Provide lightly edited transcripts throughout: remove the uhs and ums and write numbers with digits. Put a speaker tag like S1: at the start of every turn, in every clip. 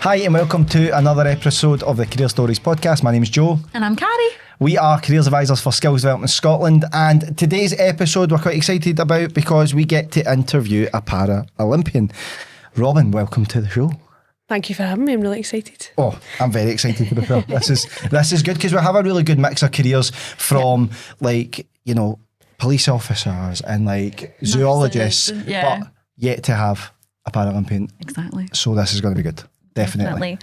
S1: Hi and welcome to another episode of the Career Stories podcast. My name is Joe.
S2: And I'm Carrie.
S1: We are Careers Advisors for Skills Development Scotland, and today's episode we're quite excited about because we get to interview a Paralympian. Robyn, welcome to the show.
S3: Thank you for having me. I'm really excited.
S1: Oh, I'm very excited for the film. This is good because we have a really good mix of careers from police officers and zoologists, but yet to have a Paralympian.
S2: Exactly.
S1: So this is going to be good. Definitely.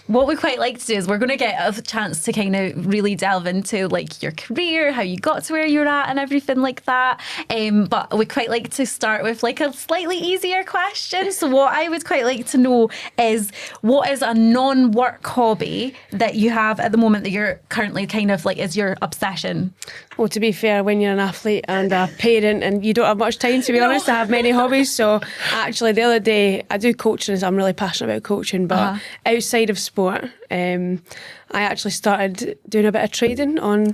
S2: What we quite like to do is we're going to get a chance to kind of really delve into your career, how you got to where you're at and everything like that. But we quite like to start with a slightly easier question. So what I would quite like to know is, what is a non-work hobby that you have at the moment that you're currently kind of is your obsession?
S3: Well, to be fair, when you're an athlete and a parent and you don't have much time, to be honest, to have many hobbies. So actually the other day, I do coaching, so I'm really passionate about coaching, but outside of sport, I actually started doing a bit of trading on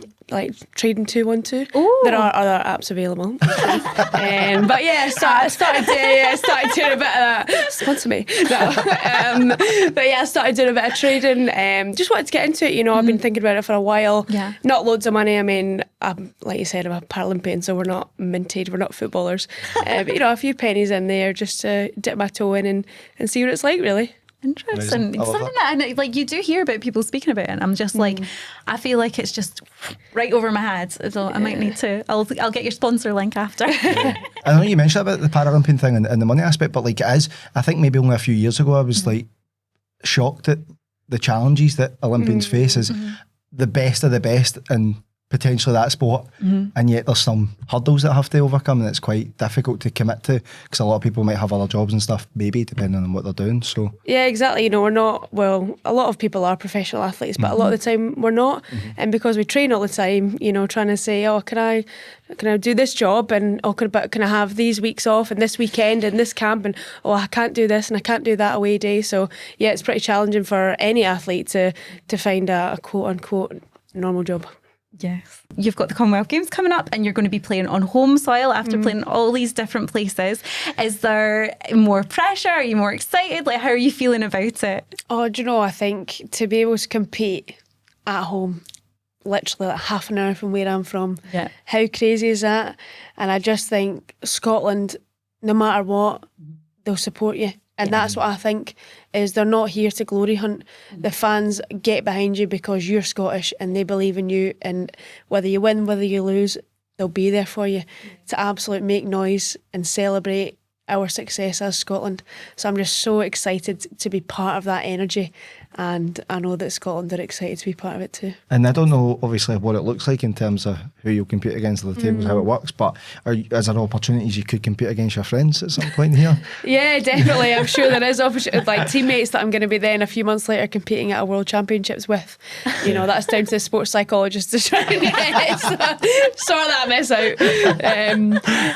S3: Trading 212.
S2: Ooh.
S3: There are other apps available. But yeah, I started doing a bit of that. Sponsor me. No. But yeah, I started doing a bit of trading. Just wanted to get into it, I've been thinking about it for a while.
S2: Yeah.
S3: Not loads of money. I mean, like you said, I'm a Paralympian, so we're not minted, we're not footballers. But a few pennies in there just to dip my toe in and see what it's like, really.
S2: Interesting. Something that you do hear about people speaking about it, and I'm just I feel like it's just right over my head. So I might need to. I'll get your sponsor link after.
S1: I know you mentioned about the Paralympian thing and the money aspect, but it is. I think maybe only a few years ago I was shocked at the challenges that Olympians face as the best of the best and potentially that sport, and yet there's some hurdles that have to overcome, and it's quite difficult to commit to because a lot of people might have other jobs and stuff, maybe depending on what they're doing. So
S3: yeah, exactly. We're not, well, a lot of people are professional athletes, but a lot of the time we're not, and because we train all the time, trying to say, can I do this job, and can I have these weeks off and this weekend and this camp, and I can't do this and I can't do that away day. So yeah, it's pretty challenging for any athlete to find a quote unquote normal job.
S2: Yes. You've got the Commonwealth Games coming up and you're going to be playing on home soil after playing all these different places. Is there more pressure? Are you more excited? How are you feeling about it?
S3: Oh, do you know, I think to be able to compete at home, literally half an hour from where I'm from, how crazy is that? And I just think Scotland, no matter what, they'll support you. And that's what I think is, they're not here to glory hunt. The fans get behind you because you're Scottish and they believe in you, and whether you win, whether you lose, they'll be there for you to absolutely make noise and celebrate our success as Scotland. So I'm just so excited to be part of that energy, and I know that Scotland are excited to be part of it too.
S1: And I don't know obviously what it looks like in terms of who you'll compete against at the tables, how it works, but is there opportunities you could compete against your friends at some point here?
S3: Yeah, definitely. I'm sure there is opportunity, teammates that I'm going to be then a few months later competing at a World Championships with. That's down to the sports psychologist to try and sort that mess out.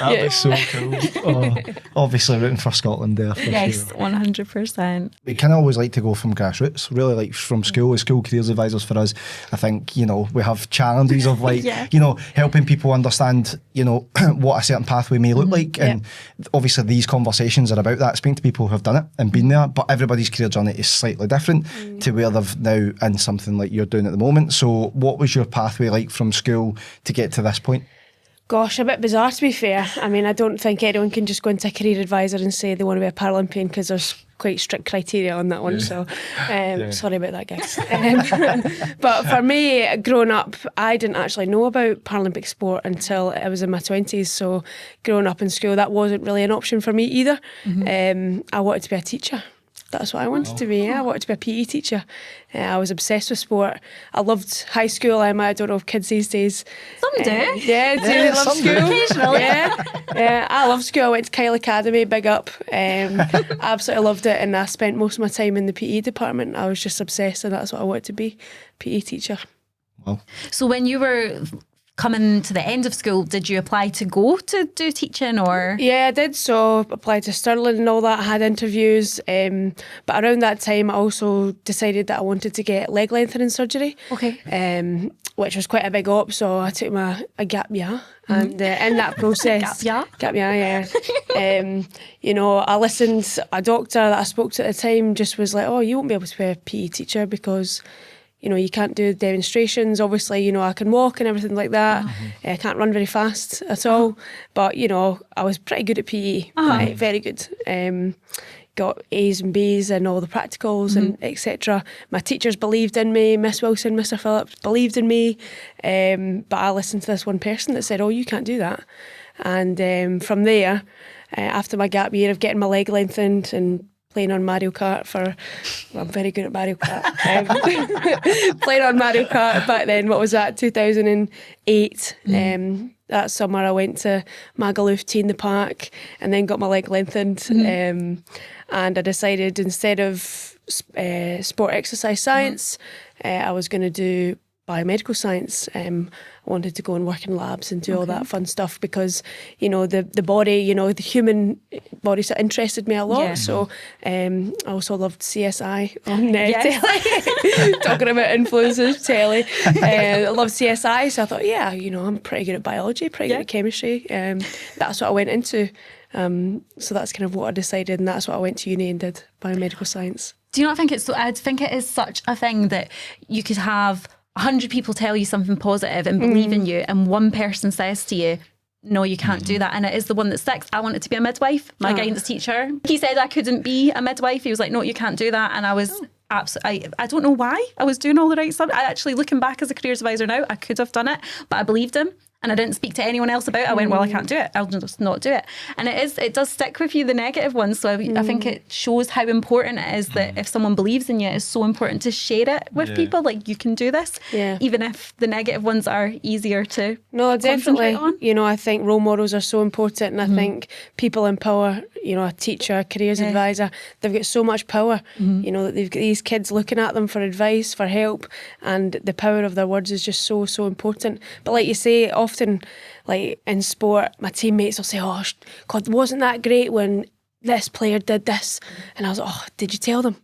S1: That'd be so cool. Obviously rooting for Scotland there for
S2: yes,
S1: sure.
S2: 100%.
S1: We kind of always like to go from grassroots, really, from school careers advisors for us. I think, we have challenges of helping people understand, what a certain pathway may look like. And obviously these conversations are about that, speaking to people who have done it and been there, but everybody's career journey is slightly different to where they've now in something like you're doing at the moment. So what was your pathway like from school to get to this point?
S3: Gosh, a bit bizarre to be fair. I mean, I don't think anyone can just go into a career advisor and say they want to be a Paralympian, because there's quite strict criteria on that one. So sorry about that, guys. But for me, growing up, I didn't actually know about Paralympic sport until I was in my 20s. So growing up in school, that wasn't really an option for me either. I wanted to be a teacher. That's what I wanted to be. I wanted to be a PE teacher. I was obsessed with sport. I loved high school. I don't know if kids these days.
S2: Some do.
S3: Yeah, they love school.
S2: Occasionally.
S3: Yeah, I love school. I went to Kyle Academy, big up. Absolutely loved it, and I spent most of my time in the PE department. I was just obsessed, and that's what I wanted to be, PE teacher.
S1: Wow.
S2: So when you were coming to the end of school, did you apply to go to do teaching, or?
S3: Yeah, I did. So applied to Stirling and all that. I had interviews, but around that time I also decided that I wanted to get leg lengthening surgery.
S2: Okay.
S3: which was quite a big op, so I took a gap year, and in that process, gap year, you know, I listened. A doctor that I spoke to at the time just was like, "Oh, you won't be able to be a PE teacher because, you know, you can't do demonstrations. Obviously, you know, I can walk and everything like that. I can't run very fast at all, but you know, I was pretty good at PE, right? Very good. Got A's and B's and all the practicals and etc. My teachers believed in me. Miss Wilson, Mr. Phillips believed in me, but I listened to this one person that said, "Oh, you can't do that." And from there, after my gap year of getting my leg lengthened and playing on Mario Kart I'm very good at Mario Kart. Playing on Mario Kart back then, what was that, 2008? That summer I went to Magaluf Tea in the Park and then got my leg lengthened. And I decided instead of sport exercise science, I was going to do biomedical science. I wanted to go and work in labs and do all that fun stuff because, you know, the body, you know, the human body sort of interested me a lot. Yeah. So I also loved CSI on telly. Talking about influencers, telly. I loved CSI, so I thought, yeah, you know, I'm pretty good at biology, pretty good at chemistry. That's what I went into. So that's kind of what I decided, and that's what I went to uni and did, biomedical science.
S2: Do you not think it's so? I think it is such a thing that you could have 100 people tell you something positive and believe in you, and one person says to you, no, you can't do that. And it is the one that sticks. I wanted to be a midwife. My guidance teacher, he said I couldn't be a midwife. He was like, no, you can't do that. And I was absolutely, I don't know why. I was doing all the right stuff. I actually, looking back as a careers advisor now, I could have done it, but I believed him. And I didn't speak to anyone else about it. I went, well, I can't do it. I'll just not do it. And it does stick with you, the negative ones. So I think it shows how important it is that if someone believes in you, it's so important to share it with people. Like, you can do this, even if the negative ones are easier to
S3: definitely
S2: on.
S3: You know, I think role models are so important, and I think people in power, you know, a teacher, a careers advisor, they've got so much power. You know, that they've got these kids looking at them for advice, for help, and the power of their words is just so important. But like you say, often, like in sport, my teammates will say, "Oh God, wasn't that great when this player did this?" And I was like, "Oh, did you tell them?"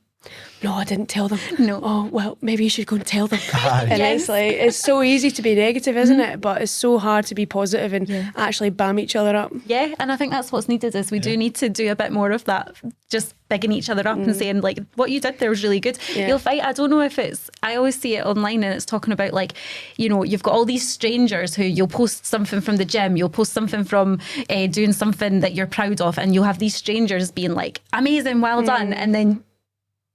S3: "No, I didn't tell them."
S2: No.
S3: "Oh, well, maybe you should go and tell them." And it's like, it's so easy to be negative, isn't it? But it's so hard to be positive and actually bam each other up.
S2: Yeah, and I think that's what's needed, is we do need to do a bit more of that, just bigging each other up and saying, like, what you did there was really good. You'll find, I don't know if it's, I always see it online and it's talking about, like, you know, you've got all these strangers who you'll post something from the gym, you'll post something from doing something that you're proud of, and you'll have these strangers being like, amazing, well done, and then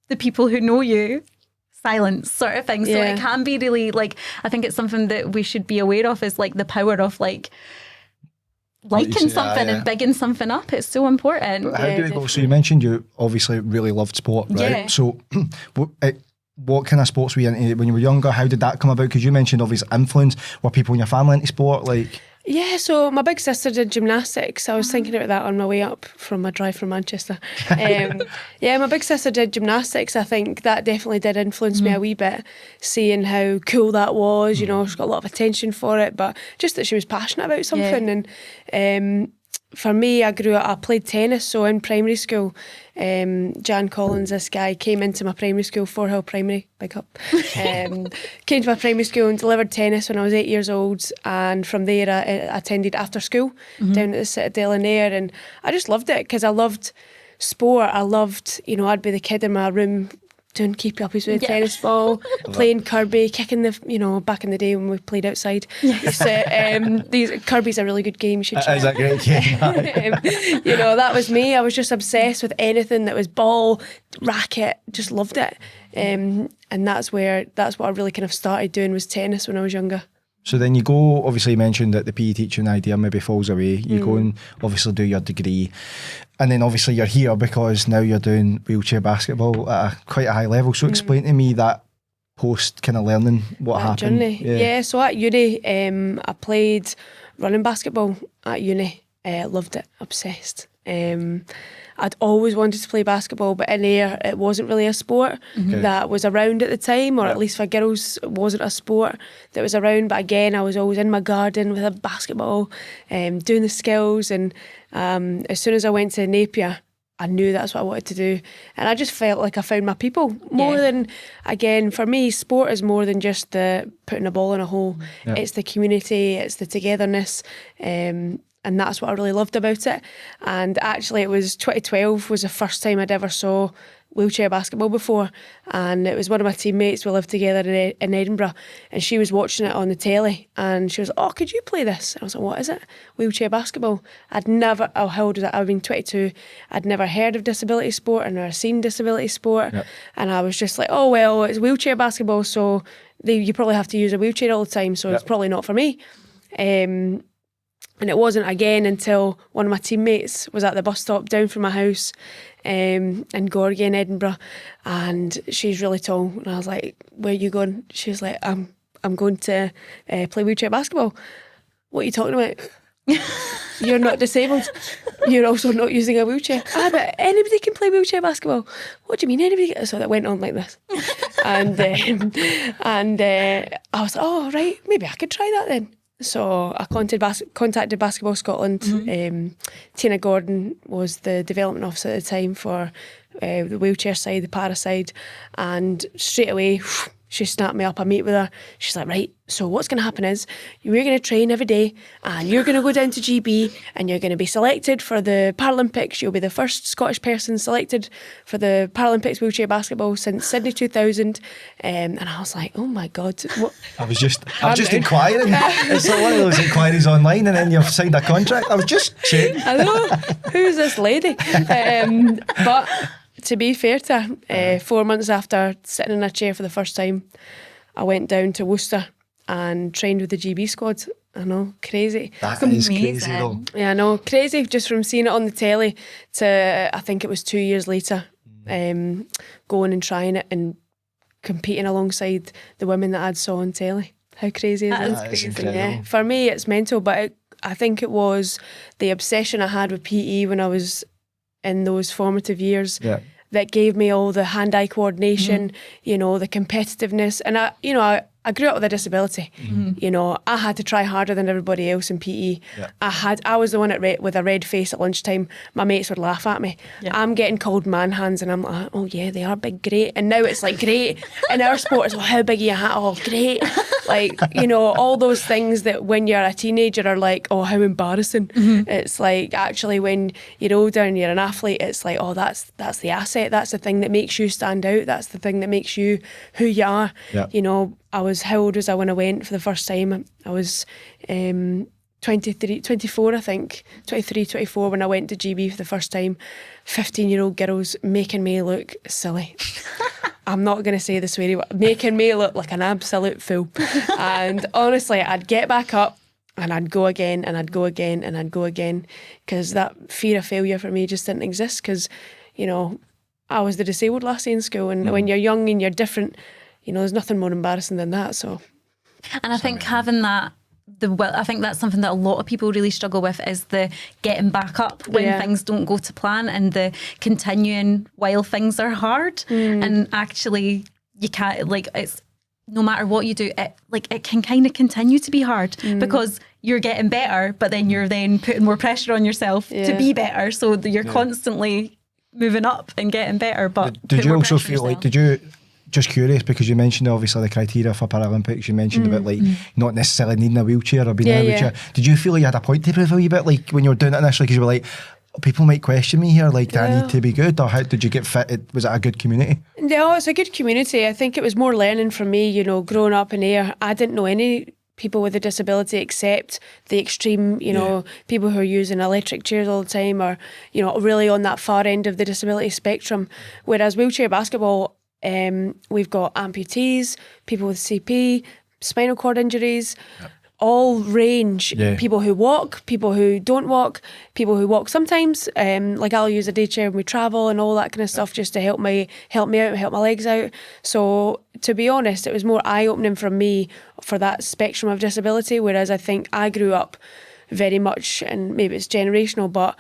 S2: the people who know you, silence sort of thing. So it can be really, like, I think it's something that we should be aware of, is like the power of, like, liking something and bigging something up. It's so important.
S1: But how do we go? So you mentioned you obviously really loved sport, right? So what kind of sports were you into when you were younger? How did that come about? Because you mentioned obvious influence. Were people in your family into sport? Like,
S3: yeah, so my big sister did gymnastics. I was thinking about that on my way up from my drive from Manchester. My big sister did gymnastics. I think that definitely did influence me a wee bit, seeing how cool that was. You know, she got a lot of attention for it, but just that she was passionate about something. And for me, I played tennis. So in primary school, Jan Collins, this guy, came into my primary school, Forehill Primary, big up. Came to my primary school and delivered tennis when I was 8 years old. And from there, I attended after school down at the Citadel in Ayr. And I just loved it because I loved sport. I loved, you know, I'd be the kid in my room doing keepy uppies with a tennis ball, playing Kirby, kicking the, you know, back in the day when we played outside. Kirby's a really good game. You should try.
S1: Is that great game?
S3: You know, that was me. I was just obsessed with anything that was ball, racket, just loved it. And that's what I really kind of started doing, was tennis when I was younger.
S1: So then you go, obviously you mentioned that the PE teaching idea maybe falls away. You go and obviously do your degree. And then obviously you're here because now you're doing wheelchair basketball at quite a high level. So explain to me that post kind of learning, what happened.
S3: Journey. Yeah, so at uni, I played running basketball at uni. Loved it, obsessed. I'd always wanted to play basketball, but in Ayr it wasn't really a sport that was around at the time, or at least for girls it wasn't a sport that was around. But again, I was always in my garden with a basketball, doing the skills, and as soon as I went to Napier, I knew that's what I wanted to do. And I just felt like I found my people. More than, again, for me, sport is more than just the putting a ball in a hole. Yeah. It's the community, it's the togetherness. And that's what I really loved about it. And actually, it was 2012 was the first time I'd ever saw wheelchair basketball before, and it was one of my teammates. We lived together in Edinburgh, and she was watching it on the telly, and she was like, "Oh, could you play this?" And I was like, "What is it?" Wheelchair basketball. I'd never, how old was I? I've been 22. I'd never heard of disability sport and never seen disability sport. Yep. And I was just like, "Oh well, it's wheelchair basketball, so you probably have to use a wheelchair all the time, so it's probably not for me." And it wasn't again until one of my teammates was at the bus stop down from my house in Gorgie in Edinburgh, and she's really tall, and I was like, "Where are you going?" She was like, I'm going to play wheelchair basketball." "What are you talking about?" "You're not disabled. You're also not using a wheelchair." "But anybody can play wheelchair basketball." "What do you mean anybody?" So that went on like this. and I was like, "Oh, right, maybe I could try that then." So I contacted Basketball Scotland. Tina Gordon was the development officer at the time for the wheelchair side, the para side, and straight away she snapped me up. I meet with her. She's like, "Right, so what's going to happen is we're going to train every day, and you're going to go down to GB, and you're going to be selected for the Paralympics. You'll be the first Scottish person selected for the Paralympics wheelchair basketball since Sydney 2000. And I was like, "Oh my God." What?
S1: I'm just inquiring. It's like one of those inquiries online, and then you've signed a contract. I was just checking.
S3: I know. Who's this lady? But to be fair to her, 4 months after sitting in a chair for the first time, I went down to Worcester and trained with the GB squad. I know, crazy.
S1: That is crazy though.
S3: Yeah, I know, crazy just from seeing it on the telly to, I think it was 2 years later, going and trying it and competing alongside the women that I'd saw on telly. How crazy is that?
S1: That is incredible.
S3: Yeah, for me it's mental, but I think it was the obsession I had with PE when I was in those formative years that gave me all the hand-eye coordination, you know, the competitiveness. And I grew up with a disability. You know, I had to try harder than everybody else in PE. I was the one with a red face at lunchtime. My mates would laugh at me. I'm getting called man hands, and I'm like, "Oh yeah, they are big, great." And now it's like, great. In our sport, it's, "Oh, how big are your hat?" "Oh, great." Like, you know, all those things that when you're a teenager are like, "Oh, how embarrassing." It's like, actually, when you're older and you're an athlete, it's like, "Oh, that's the asset. That's the thing that makes you stand out. That's the thing that makes you who you are." You know, how old was I when I went for the first time? I was 24, I think. 23, 24 when I went to GB for the first time. 15-year-old girls making me look silly. I'm not going to say the sweary word. Making me look like an absolute fool. And honestly, I'd get back up and I'd go again and I'd go again and I'd go again, because that fear of failure for me just didn't exist, because, you know, I was the disabled lassie in school, and when you're young and you're different, you know, there's nothing more embarrassing than that. So,
S2: and I think having that, I think that's something that a lot of people really struggle with, is the getting back up when things don't go to plan, and the continuing while things are hard. And actually, you can't, like, it's no matter what you do, it can kind of continue to be hard because you're getting better, but then you're then putting more pressure on yourself to be better. So you're constantly moving up and getting better. But
S1: did you also feel like, just curious, because you mentioned obviously the criteria for Paralympics, you mentioned about like not necessarily needing a wheelchair or being in a wheelchair. Did you feel like you had a point to prove a wee bit, like when you were doing it initially, because you were like, people might question me here, like, do I need to be good? Or how did you get fit? Was it a good community?
S3: No, it's a good community. I think it was more learning for me, you know, growing up in Ayr. I didn't know any people with a disability except the extreme, you know, people who are using electric chairs all the time, or, you know, really on that far end of the disability spectrum. Whereas wheelchair basketball, we've got amputees, people with CP, spinal cord injuries, all range. People who walk, people who don't walk, people who walk sometimes. Like I'll use a day chair when we travel and all that kind of stuff, just to help me out, help my legs out. So to be honest, it was more eye-opening for me for that spectrum of disability. Whereas I think I grew up very much, and maybe it's generational, but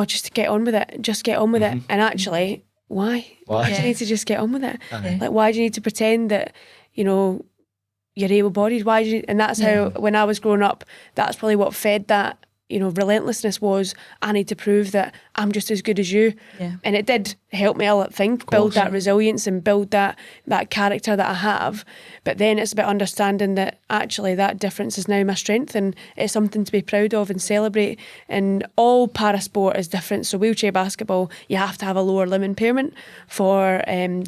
S3: just to get on with it, just get on with it. And actually, why? Why do you need to just get on with it? Like, why do you need to pretend that, you know, you're able-bodied? Why do you? And that's how, when I was growing up, that's probably what fed that, relentlessness was, I need to prove that I'm just as good as you.
S2: Yeah.
S3: And it did help me, I think, build that resilience and build that character that I have. But then it's about understanding that actually that difference is now my strength, and it's something to be proud of and celebrate. And all parasport is different. So wheelchair basketball, you have to have a lower limb impairment. For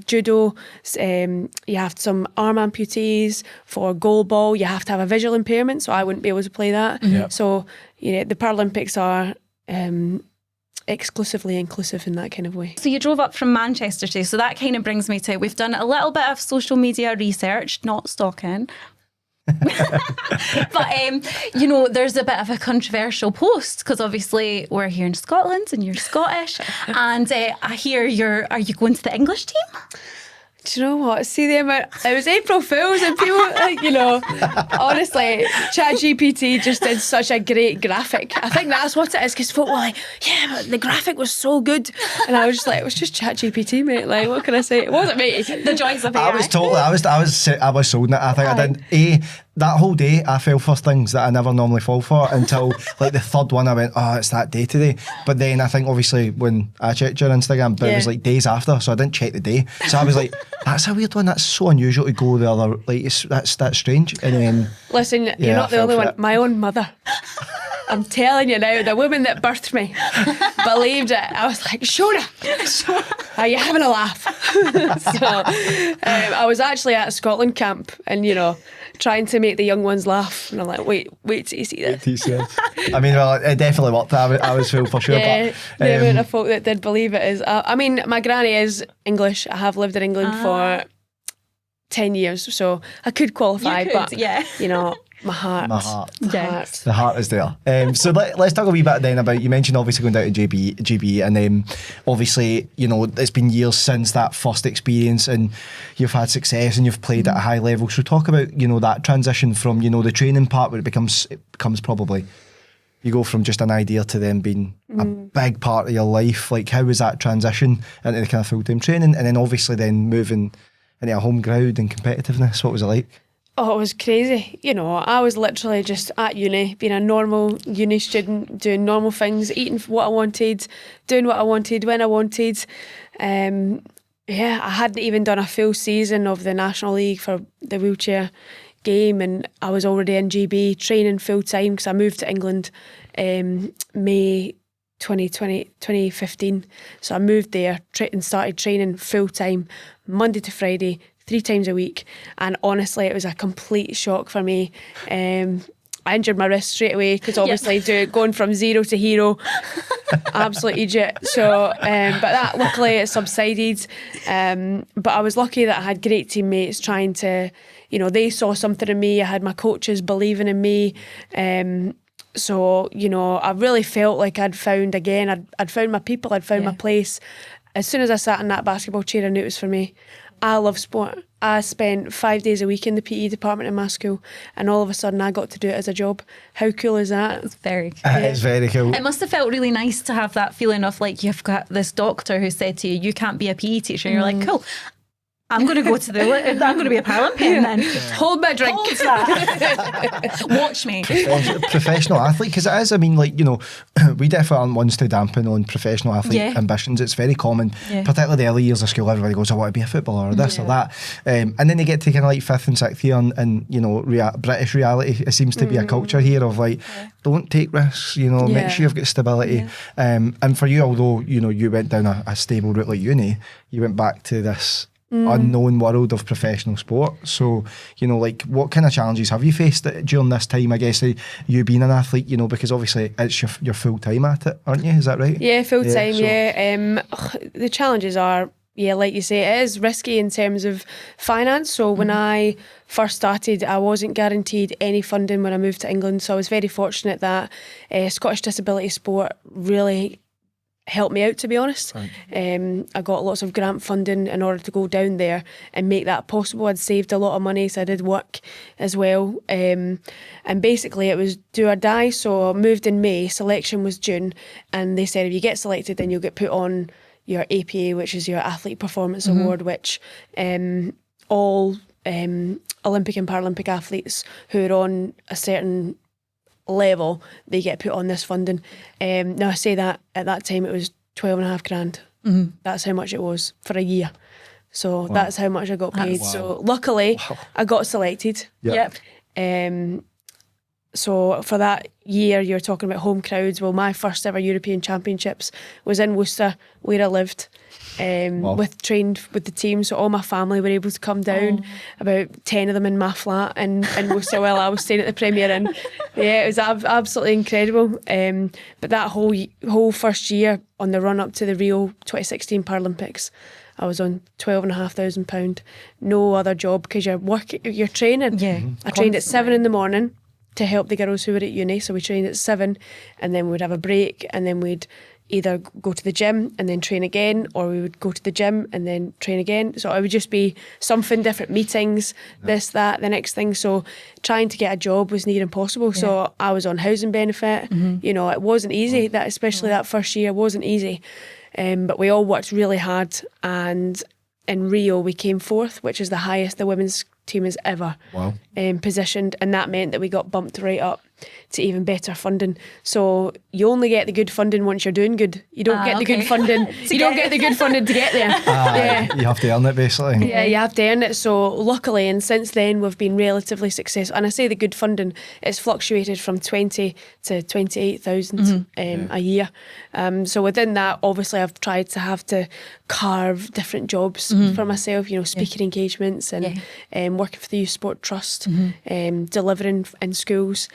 S3: judo, you have some arm amputees. For goalball, you have to have a visual impairment. So I wouldn't be able to play that.
S1: Yep.
S3: So the Paralympics are exclusively inclusive in that kind of way.
S2: So you drove up from Manchester today, so that kind of brings me to, we've done a little bit of social media research, not stalking. But there's a bit of a controversial post, because obviously we're here in Scotland and you're Scottish, and I hear are you going to the English team?
S3: Do you know what? See the amount, it was April Fool's, and people, honestly, ChatGPT just did such a great graphic. I think that's what it is, because folk were like, yeah, but the graphic was so good. And I was just like, it was just ChatGPT, mate. Like, what can I say? It wasn't me.
S2: The joys of AI.
S1: I was sold it. I think I didn't. That whole day, I fell for things that I never normally fall for until like the third one. I went, oh, it's that day today. But then I think obviously when I checked your Instagram, but it was like days after, so I didn't check the day. So I was like, that's a weird one. That's so unusual to go the other. Like that's strange. And then
S3: listen, you're not the only one. My own mother. I'm telling you now, the woman that birthed me believed it. I was like, Shona, are you having a laugh? So I was actually at a Scotland camp and, trying to make the young ones laugh. And I'm like, wait till you see this.
S1: I mean, well, it definitely worked. I was full for sure.
S3: Yeah,
S1: but,
S3: the amount of folk that did believe it is... I mean, my granny is English. I have lived in England for 10 years, so I could qualify, but, my heart.
S1: The heart is there. So let's talk a wee bit then about, you mentioned obviously going down to GB, and obviously, it's been years since that first experience, and you've had success and you've played at a high level. So talk about, that transition from, the training part where it becomes probably, you go from just an idea to then being a big part of your life. Like, how was that transition into the kind of full-time training, and then obviously then moving into a home ground and competitiveness? What was it like?
S3: Oh, it was crazy. I was literally just at uni, being a normal uni student, doing normal things, eating what I wanted, doing what I wanted, when I wanted. I hadn't even done a full season of the National League for the wheelchair game, and I was already in GB training full time because I moved to England May 2015. So I moved there and started training full time, Monday to Friday, 3 times a week, and honestly it was a complete shock for me. I injured my wrist straight away because obviously going from zero to hero, absolute idiot. So but that luckily it subsided, but I was lucky that I had great teammates trying to, they saw something in me. I had my coaches believing in me, so I really felt like I'd found my people, I'd found my place. As soon as I sat in that basketball chair, I knew it was for me. I love sport. I spent 5 days a week in the PE department in my school, and all of a sudden I got to do it as a job. How cool is that?
S2: It's very cool.
S1: It's very cool.
S2: It must have felt really nice to have that feeling of like you've got this doctor who said to you, you can't be a PE teacher. And you're like, cool, I'm going to go to I'm going to be a Paralympian then.
S3: Hold my drink.
S2: Hold that. Watch me.
S1: Professional athlete, because it is, I mean, we definitely aren't ones to dampen on professional athlete ambitions. It's very common, particularly the early years of school. Everybody goes, I want to be a footballer or this or that. And then they get to kind of like 5th and 6th year, and British reality, it seems to be a culture here of like, don't take risks, make sure you've got stability. And for you, although, you went down a stable route like uni, you went back to this unknown world of professional sport. So, what kind of challenges have you faced during this time, I guess, you being an athlete, because obviously it's you're full time at it, aren't you? Is that right?
S3: Yeah, full time, the challenges are, like you say, it is risky in terms of finance. So when I first started, I wasn't guaranteed any funding when I moved to England. So I was very fortunate that Scottish Disability Sport really helped me out, to be honest. Right. I got lots of grant funding in order to go down there and make that possible. I'd saved a lot of money, so I did work as well. And basically it was do or die. So I moved in May, selection was June, and they said if you get selected then you'll get put on your APA, which is your Athlete Performance Award, which all Olympic and Paralympic athletes who are on a certain level, they get put on this funding. Now I say that at that time it was 12.5 grand. That's how much it was for a year. So that's how much I got paid. So luckily I got selected.
S2: Yep.
S3: So for that year, you're talking about home crowds. Well, my first ever European Championships was in Worcester, where I lived, trained with the team. So all my family were able to come down, about 10 of them in my flat in Worcester while I was staying at the Premier Inn. Yeah, it was absolutely incredible. But that whole first year on the run up to the Rio 2016 Paralympics, I was on £12,500. No other job, because you're training.
S2: Yeah,
S3: I trained at 7 in the morning to help the girls who were at uni. So we trained at 7, and then we'd have a break, and then we'd either go to the gym and then train again, or we would go to the gym and then train again. So it would just be something different, meetings, this, that, the next thing. So trying to get a job was near impossible. Yeah. So I was on housing benefit. You know, it wasn't easy. That especially that first year wasn't easy. But we all worked really hard, and in Rio we came 4th, which is the highest the women's team has ever positioned, and that meant that we got bumped right up to even better funding. So you only get the good funding once you're doing good. You don't get the good funding. You don't get the good funding to get there.
S1: You have to earn it, basically.
S3: Yeah, you have to earn it. So luckily, and since then we've been relatively successful. And I say the good funding, it's fluctuated from 20 to 28,000 a year. So within that, obviously, I've tried to have to carve different jobs for myself. You know, speaking engagements and working for the Youth Sport Trust, delivering in schools.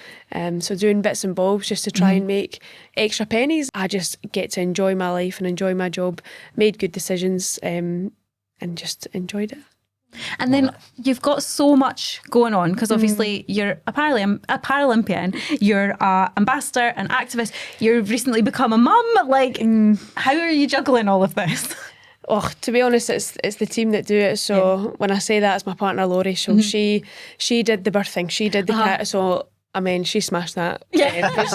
S3: So doing bits and bobs just to try and make extra pennies. I just get to enjoy my life and enjoy my job, made good decisions, and just enjoyed it.
S2: And then you've got so much going on, because obviously you're a Paralympian, you're an ambassador, an activist, you've recently become a mum. Like, how are you juggling all of this?
S3: Oh, to be honest, it's the team that do it. So when I say that, it's my partner Laurie. So she did the birthing, she did the cat. So I mean, she smashed that. Yeah,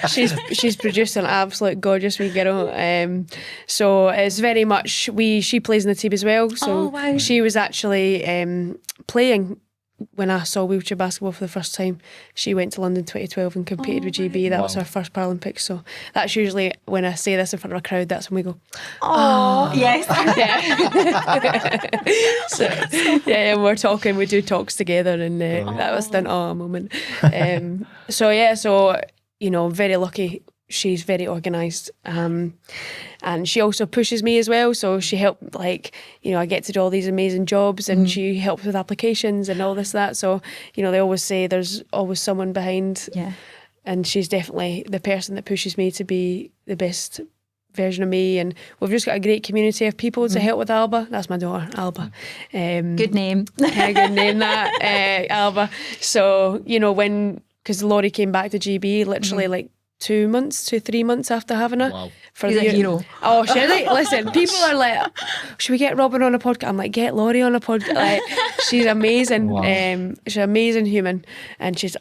S3: she's produced an absolute gorgeous wee girl. So it's very much she plays in the team as well. So she was actually playing when I saw wheelchair basketball for the first time. She went to London 2012 and competed with GB. That was her first Paralympics. So that's usually, when I say this in front of a crowd, that's when we go, oh yes. We're talking, we do talks together, and that was an moment. So you know, very lucky. She's very organised, and she also pushes me as well. So she helped, like, you know, I get to do all these amazing jobs, and she helps with applications and all this, that. So, you know, they always say there's always someone behind, and she's definitely the person that pushes me to be the best version of me. And we've just got a great community of people to help with Alba. That's my daughter, Alba.
S2: Good name.
S3: Good name, that, Alba. So, you know, because Laurie came back to GB literally like 3 months after having her.
S2: Wow. She's a hero.
S3: Oh, should I? Listen, people are like, should we get Robyn on a podcast? I'm like, get Laurie on a podcast. Like, she's amazing. Wow. She's an amazing human, and she's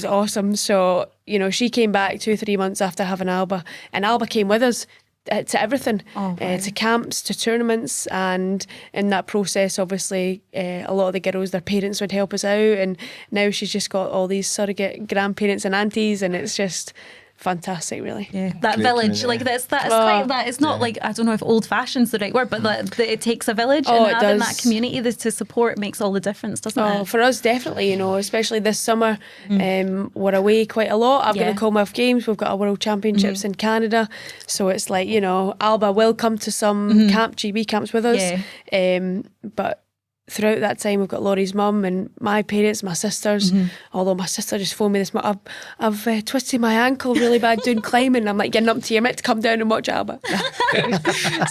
S3: awesome. So, you know, she came back 2-3 months after having Alba, and Alba came with us to everything, to camps, to tournaments, and in that process, obviously, a lot of the girls, their parents would help us out, and now she's just got all these surrogate grandparents and aunties, and it's just fantastic, really.
S2: Yeah, that village, like that's quite that. It's not like, I don't know if old-fashioned's the right word, but that it takes a village, and having that community to support makes all the difference, doesn't it?
S3: For us, definitely. You know, especially this summer, we're away quite a lot. I've got the Commonwealth Games. We've got our World Championships in Canada, so it's like, you know, Alba will come to some GB camps with us, but throughout that time, we've got Laurie's mum and my parents, my sisters. Although my sister just phoned me this morning, I've twisted my ankle really bad doing climbing. I'm like, getting up to your mitt to come down and watch Alba.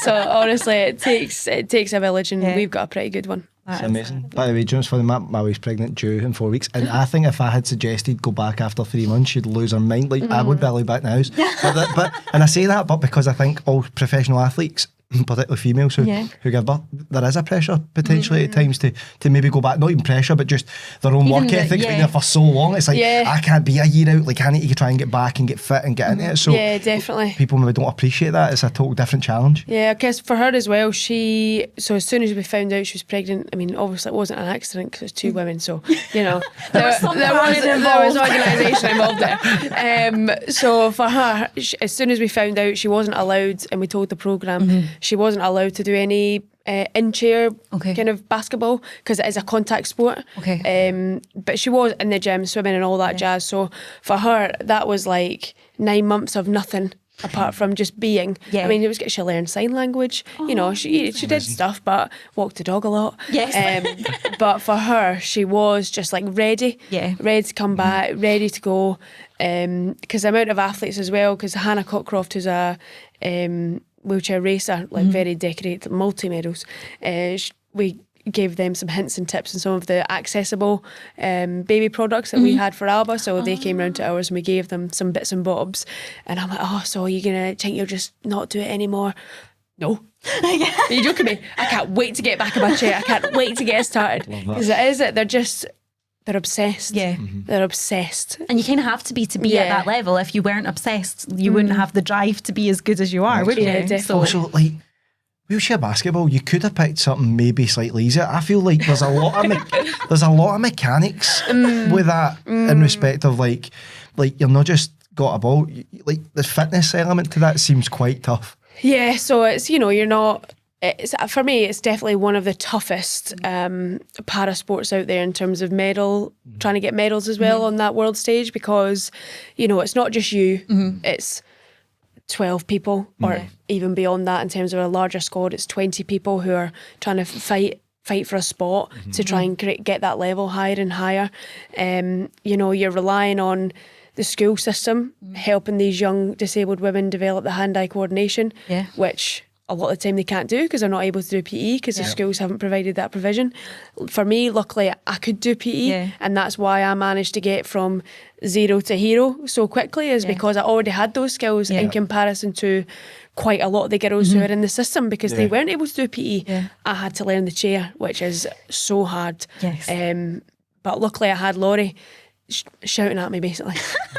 S3: So honestly, it takes a village, and we've got a pretty good one.
S1: It's amazing. By the way, Jones, for my wife's pregnant, due in 4 weeks, and I think if I had suggested go back after 3 months, she'd lose her mind. Like, I would barely back in the house. And I say that, but because I think all professional athletes, particularly females who give birth, there is a pressure potentially at times to maybe go back, not even pressure, but just their own work ethic's been there for so long. It's like, I can't be a year out, like I need to try and get back and get fit and get into it. So
S3: yeah, definitely.
S1: People maybe don't appreciate that. It's a total different challenge.
S3: Yeah, I guess for her as well, so as soon as we found out she was pregnant, I mean, obviously it wasn't an accident because it was 2 women, so, you know, there was organisation involved there. So for her, as soon as we found out she wasn't allowed, and we told the programme, she wasn't allowed to do any in-chair kind of basketball because it is a contact sport. But she was in the gym swimming and all that jazz. So for her, that was like 9 months of nothing apart from just being. I mean, she learned sign language. You know, she did stuff, but walked the dog a lot. But for her, she was just like ready to come back, ready to go. Because the amount of athletes as well, because Hannah Cockcroft, who's a wheelchair racer, like very decorated, multi-medals, we gave them some hints and tips on some of the accessible baby products that we had for Alba, so they came round to ours and we gave them some bits and bobs, and I'm like, so are you gonna think you'll just not do it anymore? No. Are you joking me? I can't wait to get back in my chair. I can't wait to get started, because they're obsessed. They're obsessed.
S2: And you kind of have to be at that level. If you weren't obsessed, you wouldn't have the drive to be as good as you are, would you?
S3: Definitely.
S2: So,
S1: also, like, wheelchair basketball, you could have picked something maybe slightly easier. I feel like there's a lot of mechanics with that in respect of like you're not just got a ball. Like the fitness element to that seems quite tough.
S3: Yeah, so it's, you know, you're not. For me, it's definitely one of the toughest para sports out there in terms of trying to get medals as well on that world stage, because, you know, it's not just you, it's 12 people or even beyond that in terms of a larger squad. It's 20 people who are trying to fight for a spot to try and get that level higher and higher. You know, you're relying on the school system helping these young disabled women develop the hand-eye coordination, which a lot of the time they can't do because they're not able to do PE because the schools haven't provided that provision. For me, luckily, I could do PE, and that's why I managed to get from 0 to hero so quickly, is because I already had those skills in comparison to quite a lot of the girls who are in the system, because they weren't able to do PE. I had to learn the chair, which is so hard. But luckily I had Laurie shouting at me, basically.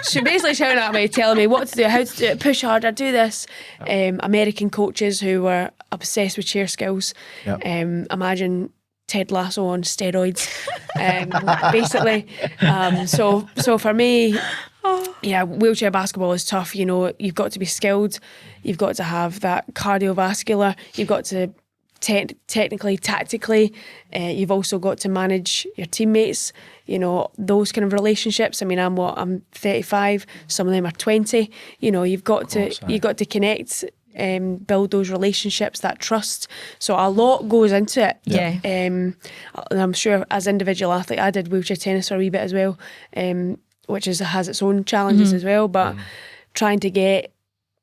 S3: She basically shouting at me, telling me what to do, how to do it, push harder, do this. American coaches who were obsessed with chair skills. Imagine Ted Lasso on steroids, basically. So for me, wheelchair basketball is tough. You know, you've got to be skilled, you've got to have that cardiovascular, you've got to technically, tactically, you've also got to manage your teammates, you know, those kind of relationships. I mean, I'm 35, some of them are 20. You know, you've got to connect, build those relationships, that trust. So a lot goes into it. And I'm sure as individual athlete, I did wheelchair tennis for a wee bit as well, which has its own challenges as well. But trying to get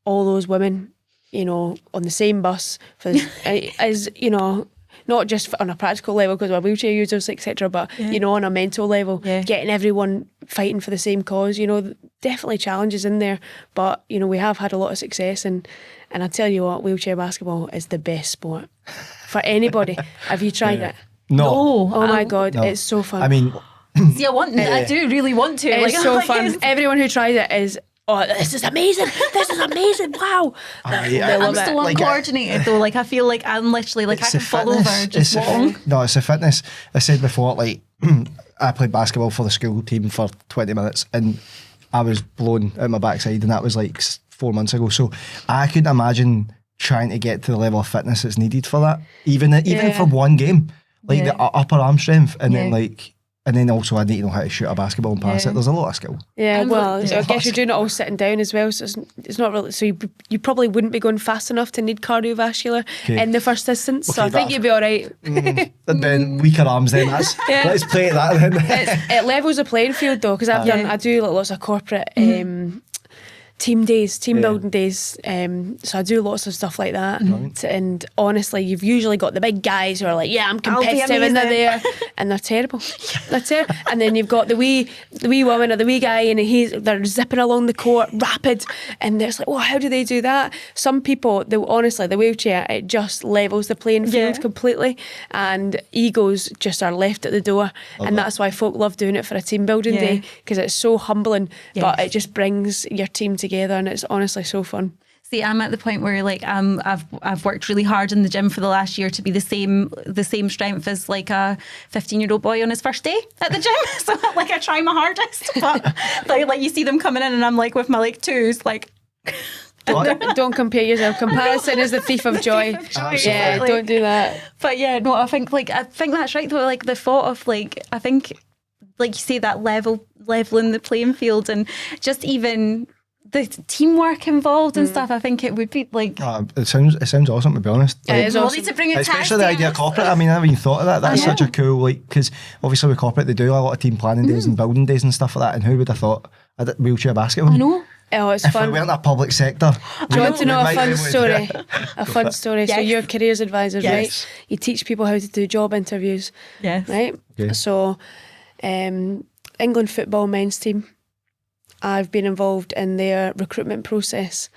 S3: all those women, you know, on the same bus is, you know, not just on a practical level because we're wheelchair users, etc., but, you know, on a mental level, getting everyone fighting for the same cause, you know, definitely challenges in there. But, you know, we have had a lot of success, and I tell you what, wheelchair basketball is the best sport for anybody. Have you tried it?
S1: No.
S3: Oh my God, it's so fun.
S1: I mean,
S2: see, I do really want to.
S3: It's so fun. Everyone who tries it is, this is amazing. This is amazing. Wow.
S2: I'm still uncoordinated though. Like, I feel like I'm literally like I can fall over just walking.
S1: No, it's the fitness. I said before, like, I played basketball for the school team for 20 minutes and I was blown out my backside, and that was like 4 months ago. So I couldn't imagine trying to get to the level of fitness that's needed for that. Even for one game, like the upper arm strength, and then like. And then also I need to know how to shoot a basketball and pass it. There's a lot of skill.
S3: Yeah, well, I guess you're doing it all sitting down as well, so it's not really, so you probably wouldn't be going fast enough to need cardiovascular in the first instance, so I think you'd be all right.
S1: And then weaker arms then, let's play at that then.
S3: It levels the playing field though, because I do lots of corporate team days, team building days. So I do lots of stuff like that. And honestly, you've usually got the big guys who are like, yeah, I'm competitive, and they're there, and they're terrible. They're terrible. And then you've got the wee woman or the wee guy, and they're zipping along the court rapid, and there's like, how do they do that? Some people, honestly, the wheelchair, it just levels the playing field completely, and egos just are left at the door. And that's why folk love doing it for a team building day, because it's so humbling, but it just brings your team together, and it's honestly so fun.
S2: See, I'm at the point where like I've worked really hard in the gym for the last year to be the same strength as like a 15-year-old boy on his first day at the gym. So like I try my hardest, but like you see them coming in and I'm like with my like twos, like.
S3: Don't compare yourself. Comparison is the thief of joy. Yeah, don't do that.
S2: But yeah, no, I think that's right though. Like the thought of like, I think like you say that leveling the playing field, and just even the teamwork involved and stuff. I think it would be like.
S1: It sounds awesome, to be honest.
S3: It is awesome.
S2: To bring it
S1: especially the idea of corporate. I mean, I never even thought of that. That's such a cool, like, because obviously with corporate they do a lot of team planning days and building days and stuff like that. And who would have thought wheelchair basketball?
S2: I know.
S3: Oh, it's
S1: if
S3: fun.
S1: we weren't a public sector.
S3: Do you want to know a fun story? A fun story.
S2: Yes.
S3: So you're careers advisors,
S2: Yes.
S3: right? You teach people how to do job interviews.
S2: Yes.
S3: Right?
S1: Okay.
S3: So England football men's team, I've been involved in their recruitment process,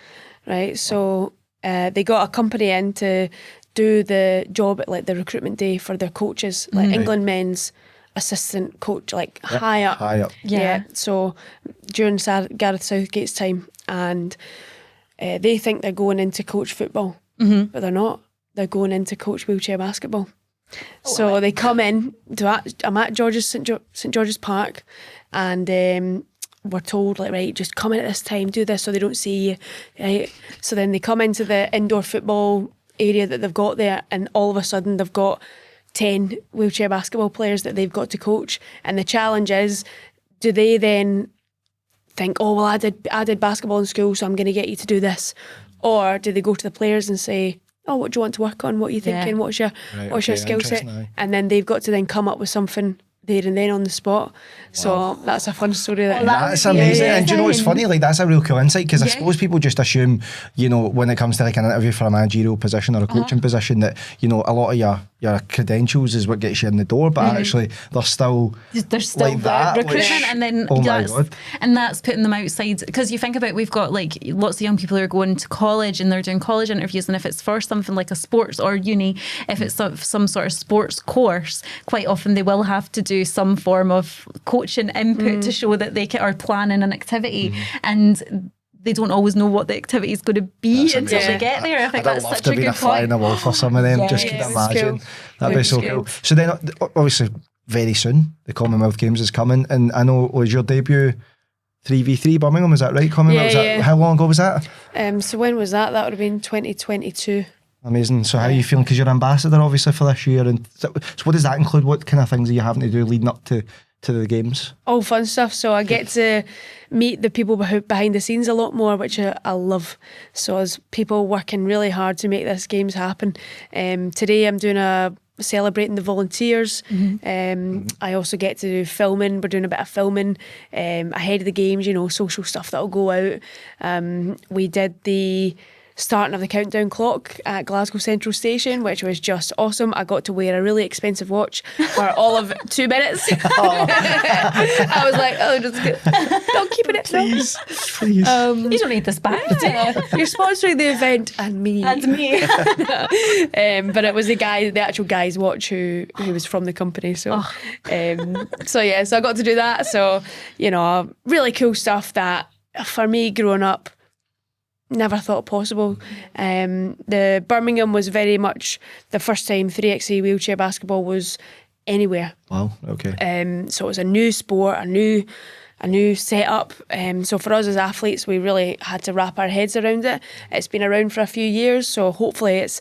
S3: right? So they got a company in to do the job at like the recruitment day for their coaches, like England men's assistant coach, like high up. Yeah. So during Gareth Southgate's time, and they think they're going into coach football, but they're not. They're going into coach wheelchair basketball. So they come in I'm at St George's Park, and we're told like, right, just come in at this time, do this so they don't see you, right? So then they come into the indoor football area that they've got there, and all of a sudden they've got 10 wheelchair basketball players that they've got to coach. And the challenge is, do they then think, oh, well, I did basketball in school, so I'm going to get you to do this? Or do they go to the players and say, oh, what do you want to work on? What are you thinking? What's your skill set? And then they've got to then come up with something there and then on the spot. So that's a fun story.
S1: That's amazing. And do you know what's funny? Like, that's a real cool insight, because I suppose people just assume, you know, when it comes to like an interview for a managerial position or a coaching position, that, you know, a lot of your credentials is what gets you in the door, but actually there's still like that
S2: recruitment, and then and that's putting them outside, because you think about, we've got like lots of young people who are going to college and they're doing college interviews, and if it's for something like a sports or uni, if it's some sort of sports course, quite often they will have to do some form of coaching input to show that they are planning an activity, and they don't always know what the activity is going to be until they get there. I think that's such a good point. I'd love to be a fly in the wall for some of them. Just could imagine. That'd be so cool. So then, obviously, very soon the Commonwealth Games is coming, and I know, was your debut 3v3 Birmingham? Is that right? How long ago was that?
S3: So when was that? That would have been 2022.
S1: Amazing. So how are you feeling? Because you're ambassador, obviously, for this year, and so what does that include? What kind of things are you having to do leading up to the games?
S3: All fun stuff. So I get to meet the people behind the scenes a lot more, which I love. So as people working really hard to make this games happen. Today I'm doing celebrating the volunteers. I also get to do filming. We're doing a bit of filming ahead of the games, you know, social stuff that'll go out. We did the starting of the countdown clock at Glasgow Central Station, which was just awesome. I got to wear a really expensive watch for all of 2 minutes. I was like, don't keep it.
S1: Please.
S2: You don't need this back.
S3: You're sponsoring the event and me. But it was the actual guy's watch who was from the company. So, so I got to do that. So, you know, really cool stuff that for me growing up, never thought possible. The Birmingham was very much the first time 3x3 wheelchair basketball was anywhere.
S1: Wow, okay.
S3: So it was a new sport, a new setup. So for us as athletes, we really had to wrap our heads around it. It's been around for a few years, so hopefully it's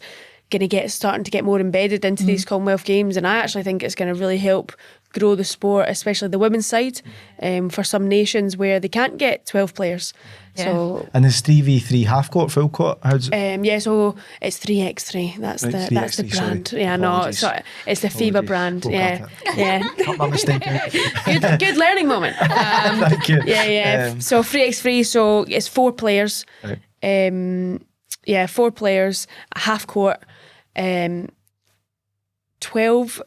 S3: going to starting to get more embedded into these Commonwealth Games, and I actually think it's going to really help grow the sport, especially the women's side, for some nations where they can't get 12 players.
S2: Yeah.
S3: So,
S1: and is 3v3 half court, full court? How's
S3: yeah, so it's 3x3. That's
S1: right,
S3: the
S1: 3x3,
S3: that's the brand.
S1: sorry.
S3: Yeah,
S1: Apologies.
S3: no, it's the FIBA brand.
S1: Woke
S3: Yeah,
S1: up
S3: yeah.
S1: Cut my mistake out.
S3: Good learning moment.
S1: Thank you.
S3: Yeah. So 3x3, so it's 4 players.
S1: Right.
S3: 4 players, a half court, 12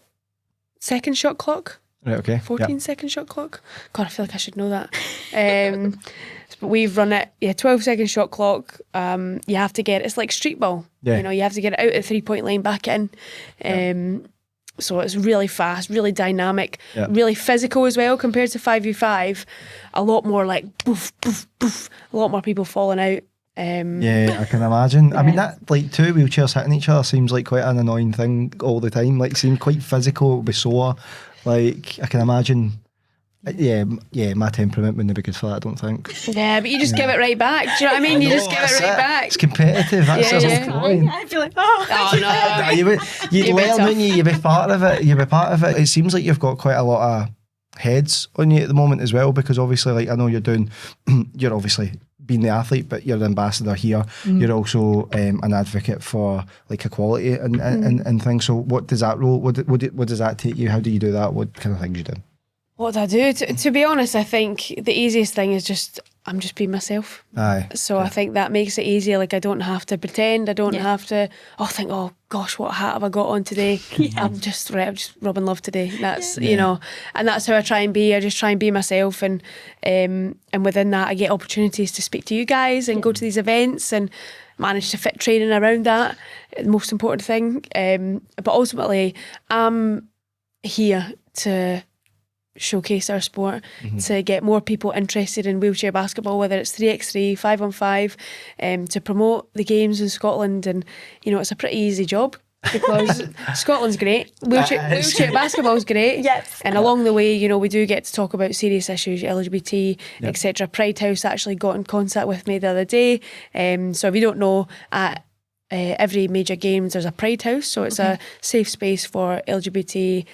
S3: second shot clock.
S1: Right, okay.
S3: 14 second shot clock. God, I feel like I should know that. But we've run it, 12 second shot clock. You have to get, it's like street ball.
S1: Yeah.
S3: You know, you have to get it out at the 3-point line, back in. So it's really fast, really dynamic, really physical as well compared to 5v5. A lot more like boof, boof, boof. A lot more people falling out.
S1: Yeah, I can imagine. I mean, that like 2 wheelchairs hitting each other seems like quite an annoying thing all the time. Like, seems quite physical. It would be sore. Like, I can imagine. Yeah, my temperament wouldn't be good for that, I don't think.
S3: Yeah, but you just give it right back. Do you know what I mean? You just give it right back.
S1: It's competitive. That's the whole point.
S2: I feel like, oh
S3: no.
S1: You'd learn, wouldn't you? You'd be part of it. You'd be part of it. It seems like you've got quite a lot of heads on you at the moment as well, because obviously, like, I know you're obviously being the athlete, but you're the ambassador here. You're also an advocate for like equality and things. So what does that role? What does that take you? How do you do that? What kind of things you do?
S3: What do I do? To be honest, I think the easiest thing is I'm just being myself.
S1: Aye.
S3: So I think that makes it easier. Like, I don't have to pretend. I don't have to think, oh gosh, what hat have I got on today? I'm just Robyn Love today. That's you know, and that's how I try and be. I just try and be myself, and within that, I get opportunities to speak to you guys and go to these events and manage to fit training around that. The most important thing. But ultimately, I'm here to showcase our sport, to get more people interested in wheelchair basketball, whether it's 3x3, 5-on-5, to promote the games in Scotland. And you know, it's a pretty easy job because Scotland's great, wheelchair basketball's great, and along the way, you know, we do get to talk about serious issues, LGBT, etc. Pride House actually got in contact with me the other day, so if you don't know, at every major games there's a Pride House, so it's a safe space for LGBT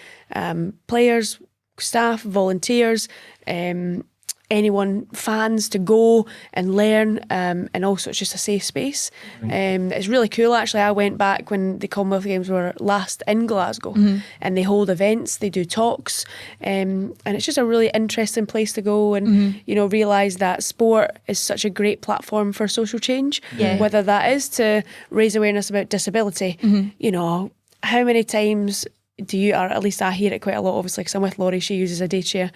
S3: players, staff, volunteers, anyone, fans, to go and learn, and also it's just a safe space. It's really cool actually. I went back when the Commonwealth Games were last in Glasgow, and they hold events, they do talks, and it's just a really interesting place to go and you know, realise that sport is such a great platform for social change, whether that is to raise awareness about disability. You know, how many times do you, or at least I hear it quite a lot, obviously, because I'm with Laurie, she uses a daycare,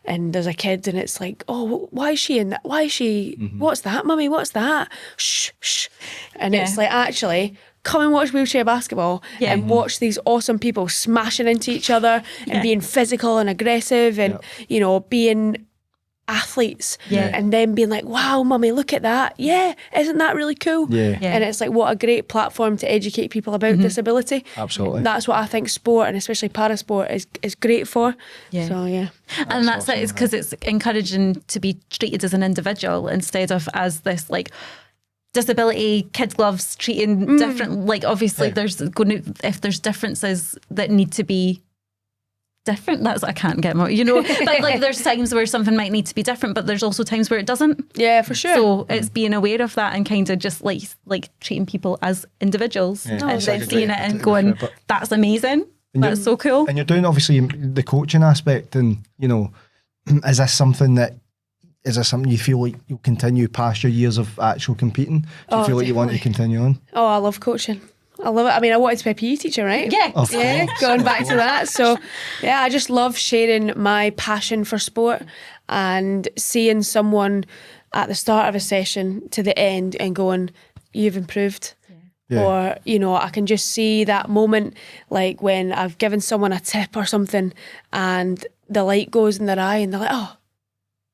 S3: and there's a kid and it's like, oh, why is she in that? Why is she, what's that, mummy, what's that? Shh, shh. And it's like, actually, come and watch wheelchair basketball and watch these awesome people smashing into each other and being physical and aggressive and, you know, being athletes, and then being like, wow, mummy, look at that, isn't that really cool? And it's like, what a great platform to educate people about disability.
S1: Absolutely.
S3: That's what I think sport, and especially parasport, is great for. So
S2: and that's it, is because it's encouraging to be treated as an individual instead of as this like disability, kid gloves, treating different, like obviously if there's differences that need to be different, that's, I can't get more, you know, but like there's times where something might need to be different, but there's also times where it doesn't.
S3: Yeah, for sure.
S2: So it's being aware of that and kind of just like treating people as individuals, and then seeing it and going, that's amazing, that's so cool.
S1: And you're doing obviously the coaching aspect, and you know, is this something you feel like you'll continue past your years of actual competing? Do you feel like you want to continue on?
S3: Oh, I love coaching. I love it. I mean, I wanted to be a PE teacher, right?
S2: Yeah.
S3: Going back to that. So, I just love sharing my passion for sport and seeing someone at the start of a session to the end and going, you've improved. Or, you know, I can just see that moment, like when I've given someone a tip or something and the light goes in their eye and they're like, oh,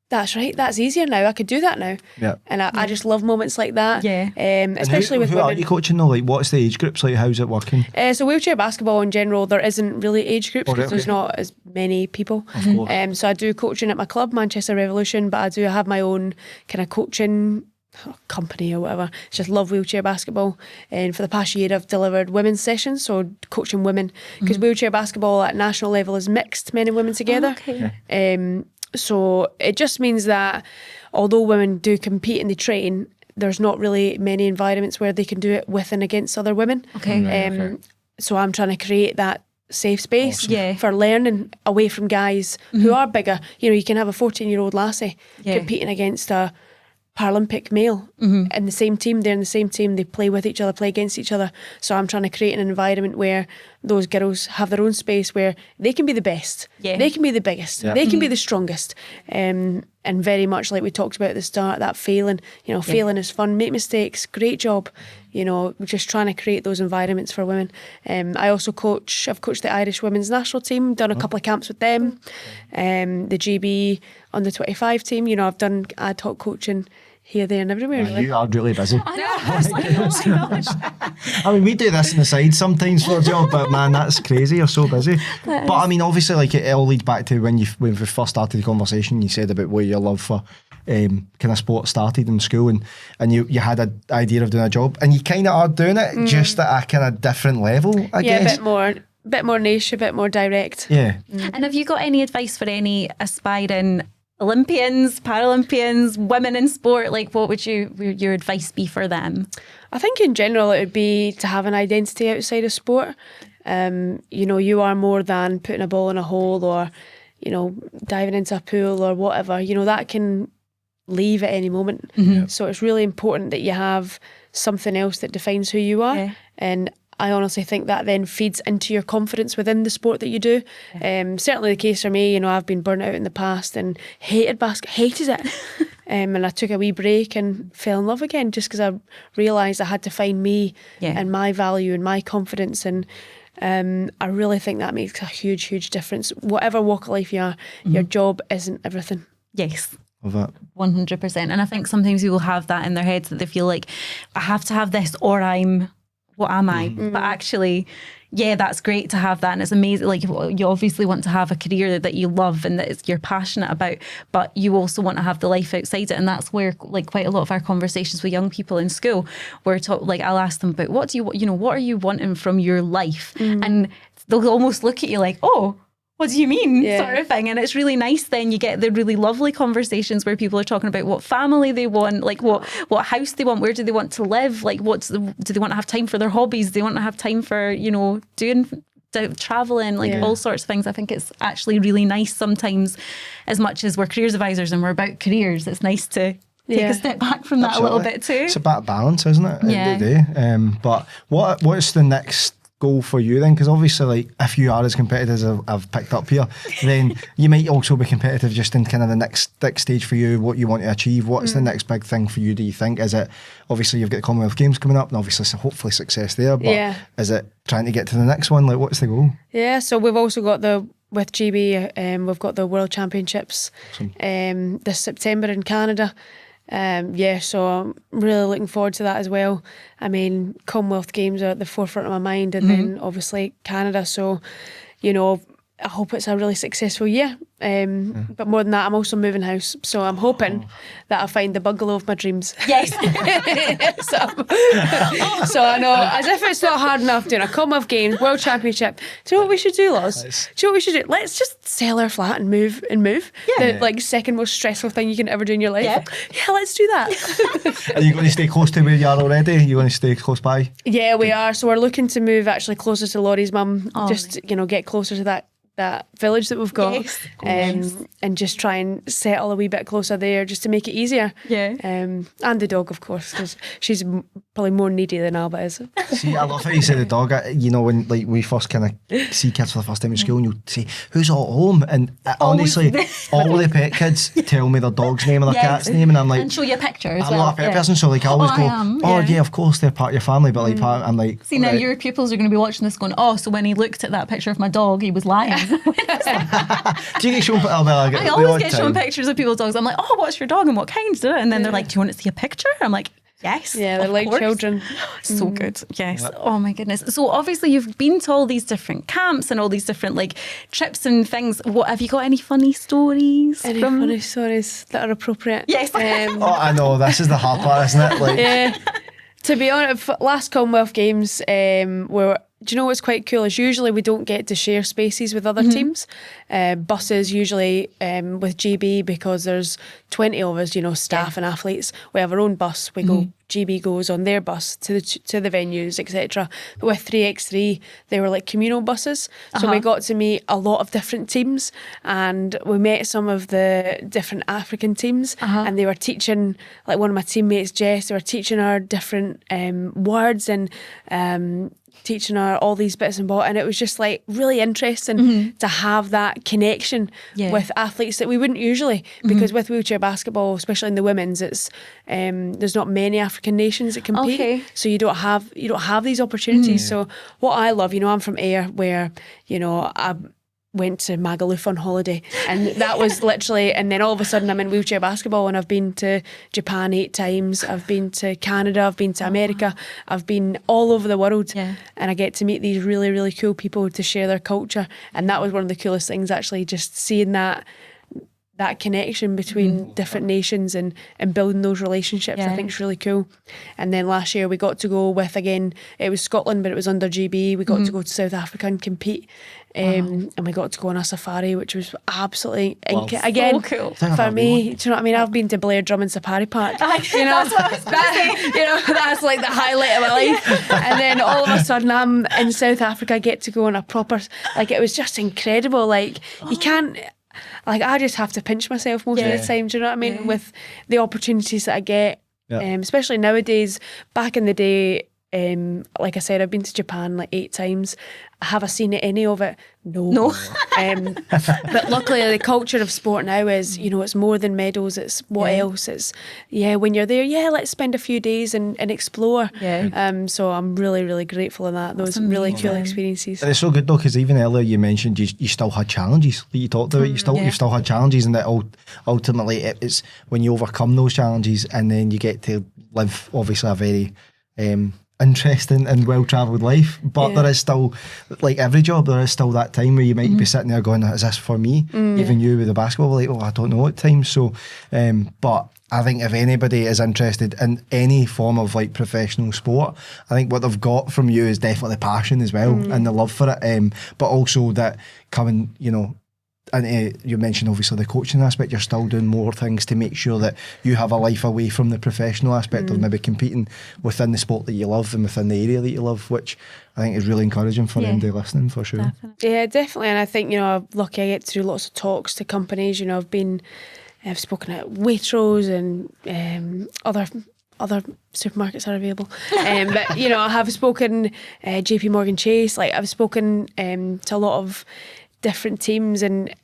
S3: that's right, that's easier now, I could do that now. And I just love moments like that. Especially with
S1: who
S3: women.
S1: are you coaching though? Like, what's the age groups like? How's it working?
S3: So wheelchair basketball in general, there isn't really age groups because there's not as many people. So I do coaching at my club, Manchester Revolution, but I do have my own kind of coaching company or whatever. It's just Love Wheelchair Basketball. And for the past year, I've delivered women's sessions, so coaching women, because wheelchair basketball at national level is mixed, men and women together. So it just means that although women do compete and they train, there's not really many environments where they can do it with and against other women. So I'm trying to create that safe space for learning away from guys who are bigger. You know, you can have a 14-year-old lassie competing against a Paralympic male in the same team. They're in the same team, they play with each other, play against each other. So I'm trying to create an environment where those girls have their own space where they can be the best, they can be the biggest, they can be the strongest. And very much like we talked about at the start, that failing, you know, failing is fun, make mistakes, great job. You know, we're just trying to create those environments for women. I also I've coached the Irish women's national team, done a couple of camps with them. The GB on the 25 team, you know, I've done ad hoc coaching here, there and everywhere.
S1: Really. You are really busy.
S2: I know, I was like, oh my gosh.
S1: I mean, we do this on the side sometimes for a job, but man, that's crazy. You're so busy. But I mean, obviously, like it all leads back to when we first started the conversation. You said about where your love for kind of sport started in school, and you had an idea of doing a job, and you kind of are doing it just at a kind of different level, I guess.
S3: A bit more niche, a bit more direct.
S1: Yeah.
S2: And have you got any advice for any aspiring Olympians, Paralympians, women in sport? Like, what would your advice be for them?
S3: I think in general it would be to have an identity outside of sport. You know, you are more than putting a ball in a hole or, you know, diving into a pool or whatever. You know, that can leave at any moment. So it's really important that you have something else that defines who you are. And I honestly think that then feeds into your confidence within the sport that you do. Certainly the case for me, you know, I've been burnt out in the past and hated it. And I took a wee break and fell in love again just because I realised I had to find me and my value and my confidence. And I really think that makes a huge, huge difference. Whatever walk of life you are, your job isn't everything.
S2: Yes.
S1: Of that.
S2: 100%. And I think sometimes people have that in their heads that they feel like, I have to have this or what am I? But actually, that's great to have that, and it's amazing. Like, you obviously want to have a career that you love and that you're passionate about, but you also want to have the life outside it. And that's where, like, quite a lot of our conversations with young people in school, I'll ask them about what are you wanting from your life, and they'll almost look at you like, oh, what do you mean, sort of thing. And it's really nice then you get the really lovely conversations where people are talking about what family they want, like what house they want, where do they want to live, like do they want to have time for their hobbies, do they want to have time for, you know, traveling, like all sorts of things. I think it's actually really nice sometimes, as much as we're careers advisors and we're about careers, it's nice to take a step back from that a little bit too.
S1: It's about balance, isn't it, at the end of the day? But what's the next goal for you then? Because obviously, like, if you are as competitive as I've picked up here, then you might also be competitive just in kind of the next stage for you, what you want to achieve. What's the next big thing for you, do you think? Is it, obviously you've got the Commonwealth Games coming up and obviously hopefully success there, but is it trying to get to the next one? Like, what's the goal? Yeah,
S3: so we've also got with GB, we've got the World Championships this September in Canada. So I'm really looking forward to that as well. I mean, Commonwealth Games are at the forefront of my mind, and then obviously Canada. So, you know, I hope it's a really successful year. But more than that, I'm also moving house. So I'm hoping that I find the bungalow of my dreams.
S2: Yes.
S3: So I know, as if it's not hard enough doing a Commonwealth Games, World Championship. Do you know what we should do, Loz?
S1: Nice.
S3: Do you know what we should do? Let's just sell our flat and move. The like second most stressful thing you can ever do in your life. Yeah, let's do that.
S1: Are you going to stay close to where you are already? Are you going to stay close by?
S3: Yeah, we are. So we're looking to move actually closer to Laurie's mum, get closer to that village that we've got, and just try and settle a wee bit closer there just to make it easier. And the dog, of course, because she's probably more needy than Alba is.
S1: See, I love how you say the dog. You know, when like we first kind of see kids for the first time in school and you'll say, who's all at home? And honestly, all the pet kids tell me their dog's name or their cat's name, and I'm like,
S2: and show you a picture as
S1: I'm
S2: well.
S1: not a pet person, so like I always go, of course they're part of your family, but like I'm like,
S2: see, now your pupils are going to be watching this going, so when he looked at that picture of my dog, he was lying.
S1: Do you get shown?
S2: I always get shown pictures of people's dogs. I'm like, what's your dog and what kind? And then they're like, do you want to see a picture? I'm like, Yes.
S3: Yeah, they're
S2: of
S3: like
S2: course.
S3: children.
S2: So good. Yes. Oh my goodness. So obviously you've been to all these different camps and all these different like trips and things. What have you got any funny stories?
S3: Any funny stories that are appropriate?
S2: Yes.
S1: Oh, I know, this is the hard part, isn't it? Like,
S3: Yeah. To be honest, last Commonwealth Games, do you know what's quite cool is usually we don't get to share spaces with other teams. Buses usually with GB, because there's 20 of us, staff and athletes. We have our own bus. We go. GB goes on their bus to the venues, etc. But with 3x3, they were like communal buses, so we got to meet a lot of different teams, and we met some of the different African teams, and they were teaching, like one of my teammates, Jess, they were teaching our different words and teaching her all these bits and bobs, and it was just like really interesting to have that connection with athletes that we wouldn't usually, because with wheelchair basketball, especially in the women's, it's there's not many African nations that compete, so you don't have these opportunities. So what I love, I'm from Ayr, where I went to Magaluf on holiday, and that was literally, and then all of a sudden I'm in wheelchair basketball, and I've been to Japan 8 times, I've been to Canada, I've been to America, I've been all over the world, and I get to meet these really, really cool people to share their culture, and that was one of the coolest things, actually, just seeing that connection between different nations and building those relationships. I think it's really cool. And then last year we got to go with, again, it was Scotland, but it was under GB. We got to go to South Africa and compete, and we got to go on a safari, which was absolutely again,
S2: so cool.
S3: For me. Do you know what I mean? I've been to Blair Drummond Safari Park. That's what I was that's like the highlight of my life. And then all of a sudden I'm in South Africa, I get to go on a proper, like, it was just incredible. Like, you can't, like, I just have to pinch myself most of the time, do you know what I mean? With the opportunities that I get, especially nowadays. Back in the day, like I said, I've been to Japan like 8 times. Have I seen any of it? No. But luckily the culture of sport now is, it's more than medals, it's what else. It's, when you're there, let's spend a few days and explore. So I'm really, really grateful in that. Those really cool experiences.
S1: And it's so good though, because even earlier you mentioned you still had challenges that you talked about. You've still had challenges, and that ultimately it's when you overcome those challenges, and then you get to live obviously a very interesting and well-travelled life, but there is still, like every job, there is still that time where you might be sitting there going, is this for me? Even you with the basketball, like, I don't know at times. So but I think if anybody is interested in any form of like professional sport, I think what they've got from you is definitely passion as well, and the love for it, but also that coming, and you mentioned obviously the coaching aspect, you're still doing more things to make sure that you have a life away from the professional aspect of maybe competing within the sport that you love and within the area that you love, which I think is really encouraging for anybody listening, for sure.
S2: Definitely.
S3: Yeah, definitely. And I think, I'm lucky I get to do lots of talks to companies. I've spoken at Waitrose and other supermarkets are available. But, I have spoken JP Morgan Chase, like I've spoken to a lot of different teams, and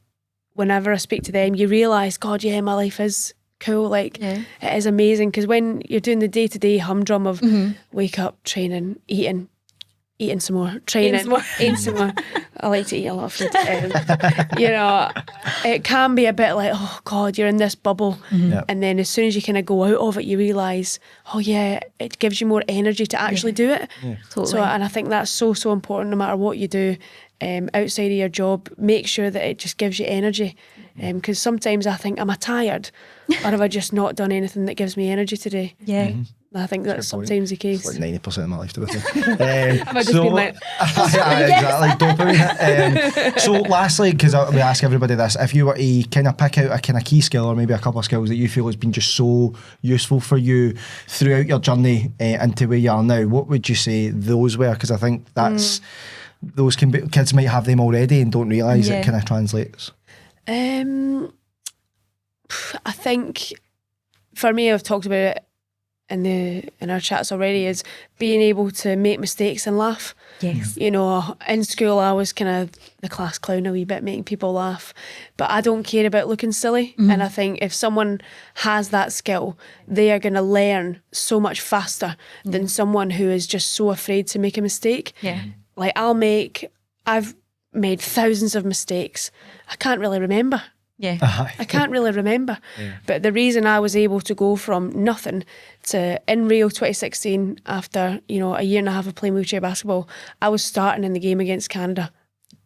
S3: whenever I speak to them, you realise, God, my life is cool. Like, it is amazing, because when you're doing the day-to-day humdrum of wake up, training, eating some more, training, eating some more. I like to eat a lot of food. It can be a bit like, oh God, you're in this bubble. And then as soon as you kind of go out of it, you realise, it gives you more energy to actually do it.
S2: Totally.
S3: So, and I think that's so important, no matter what you do. Outside of your job, make sure that it just gives you energy, because sometimes I think, am I tired, or have I just not done anything that gives me energy today? I think that's sometimes the case.
S1: It's like 90% of my life, to be fair.
S3: Have I just been like,
S1: exactly, dopamine. So lastly, because we ask everybody this, if you were to kind of pick out a kind of key skill, or maybe a couple of skills that you feel has been just so useful for you throughout your journey into where you are now, what would you say those were? Because I think that's those can be, kids might have them already and don't realise it kind of translates.
S3: I think for me, I've talked about it in our chats already, is being able to make mistakes and laugh.
S2: Yes.
S3: In school I was kind of the class clown a wee bit, making people laugh, but I don't care about looking silly. And I think if someone has that skill, they are going to learn so much faster than someone who is just so afraid to make a mistake. Like I've made thousands of mistakes. I can't really remember
S2: Yeah.
S3: I can't really remember. But the reason I was able to go from nothing to in Rio 2016, after, you know, a year and a half of playing wheelchair basketball, I was starting in the game against Canada.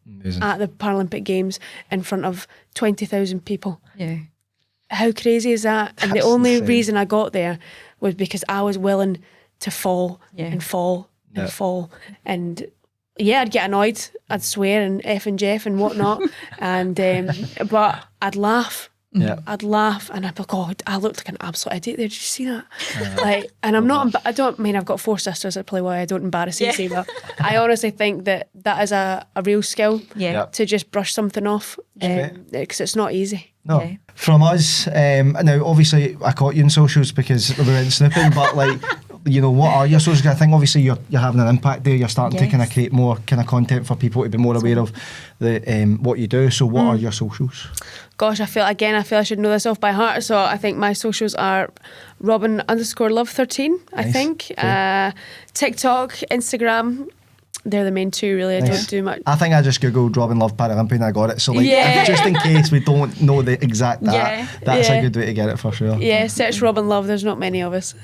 S1: Amazing.
S3: At the Paralympic Games in front of 20,000 people.
S2: Yeah.
S3: How crazy is that? And the
S1: That's
S3: only
S1: insane.
S3: reason I got there was because I was willing to fall and fall and
S1: Yeah.
S3: fall. And yeah, I'd get annoyed, I'd swear and F and Jeff and whatnot. And but I'd laugh.
S1: Yeah.
S3: I'd laugh and I'd be like, oh, I looked like an absolute idiot there. Did you see that? Like, and I'm not, I don't mean I've got 4 sisters that play well. I don't embarrass you, but I honestly think that is a real skill to just brush something off, because it's not easy.
S1: No. Yeah. From us, now obviously I caught you in socials because we went snooping, but like, you know, what are your socials? I think obviously you're having an impact there. You're starting to kind of create more kind of content for people to be more aware of the what you do. So what are your socials?
S3: Gosh, I feel I should know this off by heart. So I think my socials are Robyn_Love 13, I think. Okay. TikTok, Instagram. They're the main 2, really. I don't do much.
S1: I think I just googled Robyn Love Paralympian and I got it. So like, if, just in case we don't know the exact that's a good way to get it for sure.
S3: Yeah, search Robyn Love. There's not many of us.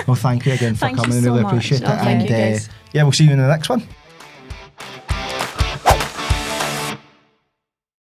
S1: Well, thank you again for coming. I really appreciate it.
S3: Thank you, guys.
S1: Yeah, we'll see you in the next one.